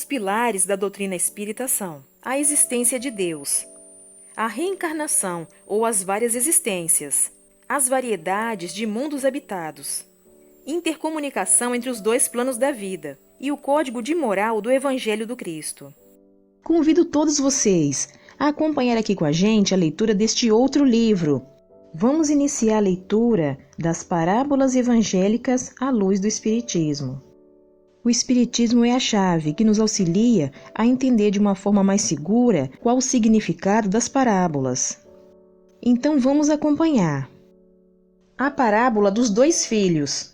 pilares da doutrina espírita são a existência de Deus, a reencarnação ou as várias existências, as variedades de mundos habitados, intercomunicação entre os dois planos da vida e o código de moral do Evangelho do Cristo. Convido todos vocês a acompanhar aqui com a gente a leitura deste outro livro. Vamos iniciar a leitura das Parábolas Evangélicas à luz do Espiritismo. O Espiritismo é a chave que nos auxilia a entender de uma forma mais segura qual o significado das parábolas. Então vamos acompanhar. A parábola dos dois filhos.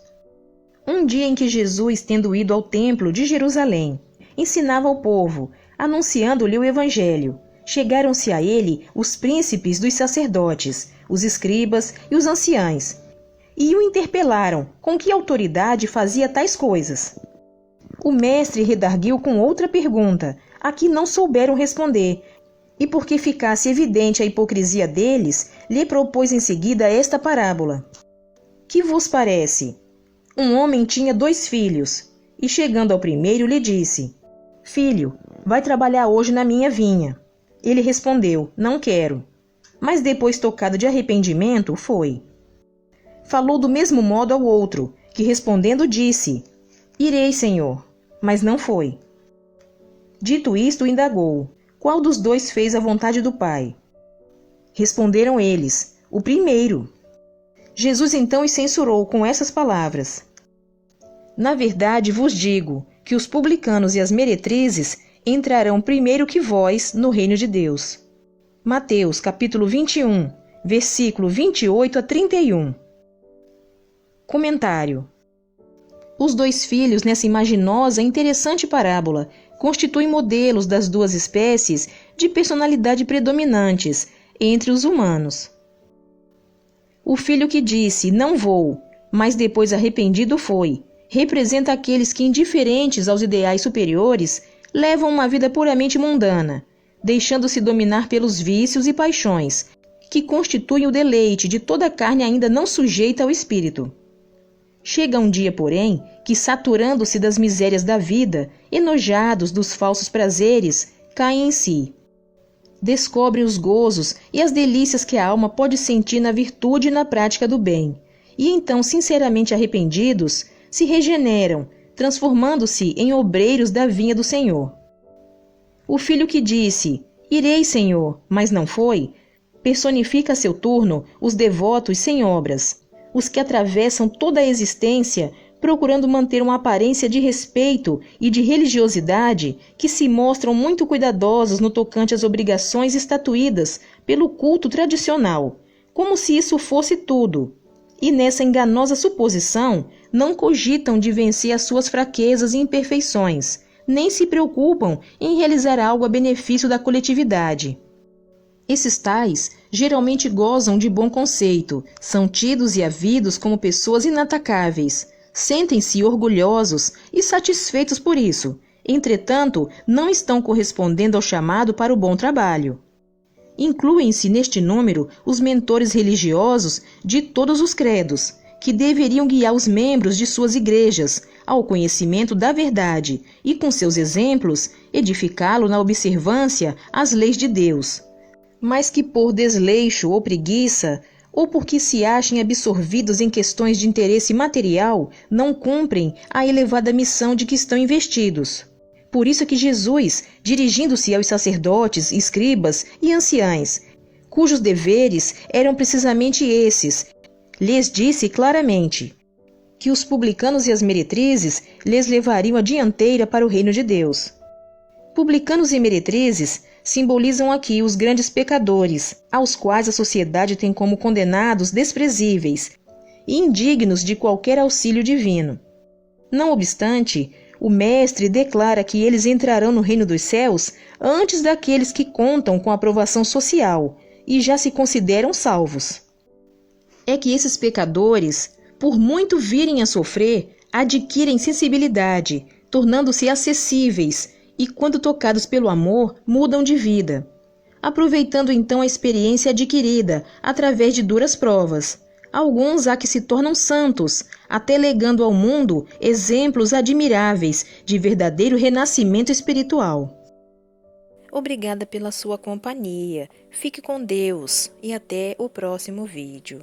Um dia em que Jesus, tendo ido ao templo de Jerusalém, ensinava ao povo, anunciando-lhe o Evangelho. Chegaram-se a ele os príncipes dos sacerdotes, os escribas e os anciães, e o interpelaram com que autoridade fazia tais coisas. O mestre redarguiu com outra pergunta, a que não souberam responder, e porque ficasse evidente a hipocrisia deles, lhe propôs em seguida esta parábola. Que vos parece? Um homem tinha 2 filhos, e chegando ao primeiro lhe disse: Filho, vai trabalhar hoje na minha vinha. Ele respondeu: Não quero. Mas depois, tocado de arrependimento, foi. Falou do mesmo modo ao outro, que respondendo disse: Irei, Senhor. Mas não foi. Dito isto, indagou: Qual dos 2 fez a vontade do Pai? Responderam eles: O primeiro. Jesus então os censurou com essas palavras: Na verdade vos digo que os publicanos e as meretrizes entrarão primeiro que vós no reino de Deus. Mateus capítulo 21, versículo 28 a 31. Comentário. Os 2 filhos nessa imaginosa e interessante parábola constituem modelos das 2 espécies de personalidade predominantes entre os humanos. O filho que disse, não vou, mas depois arrependido foi, representa aqueles que, indiferentes aos ideais superiores, levam uma vida puramente mundana, deixando-se dominar pelos vícios e paixões, que constituem o deleite de toda a carne ainda não sujeita ao espírito. Chega um dia, porém, que, saturando-se das misérias da vida, enojados dos falsos prazeres, caem em si. Descobrem os gozos e as delícias que a alma pode sentir na virtude e na prática do bem, e então, sinceramente arrependidos, se regeneram, transformando-se em obreiros da vinha do Senhor. O filho que disse, irei, Senhor, mas não foi, personifica a seu turno os devotos sem obras, os que atravessam toda a existência procurando manter uma aparência de respeito e de religiosidade que se mostram muito cuidadosos no tocante às obrigações estatuídas pelo culto tradicional, como se isso fosse tudo, e nessa enganosa suposição não cogitam de vencer as suas fraquezas e imperfeições, nem se preocupam em realizar algo a benefício da coletividade. Esses tais geralmente gozam de bom conceito, são tidos e havidos como pessoas inatacáveis, sentem-se orgulhosos e satisfeitos por isso, entretanto, não estão correspondendo ao chamado para o bom trabalho. Incluem-se neste número os mentores religiosos de todos os credos, que deveriam guiar os membros de suas igrejas ao conhecimento da verdade e, com seus exemplos, edificá-lo na observância às leis de Deus, mas que por desleixo ou preguiça, ou porque se achem absorvidos em questões de interesse material, não cumprem a elevada missão de que estão investidos. Por isso é que Jesus, dirigindo-se aos sacerdotes, escribas e anciães, cujos deveres eram precisamente esses, lhes disse claramente que os publicanos e as meretrizes lhes levariam a dianteira para o reino de Deus. Publicanos e meretrizes simbolizam aqui os grandes pecadores, aos quais a sociedade tem como condenados desprezíveis e indignos de qualquer auxílio divino. Não obstante, o Mestre declara que eles entrarão no reino dos céus antes daqueles que contam com a aprovação social e já se consideram salvos. É que esses pecadores, por muito virem a sofrer, adquirem sensibilidade, tornando-se acessíveis e, quando tocados pelo amor, mudam de vida. Aproveitando então a experiência adquirida através de duras provas, Alguns há que se tornam santos, até legando ao mundo exemplos admiráveis de verdadeiro renascimento espiritual. Obrigada pela sua companhia. Fique com Deus e até o próximo vídeo.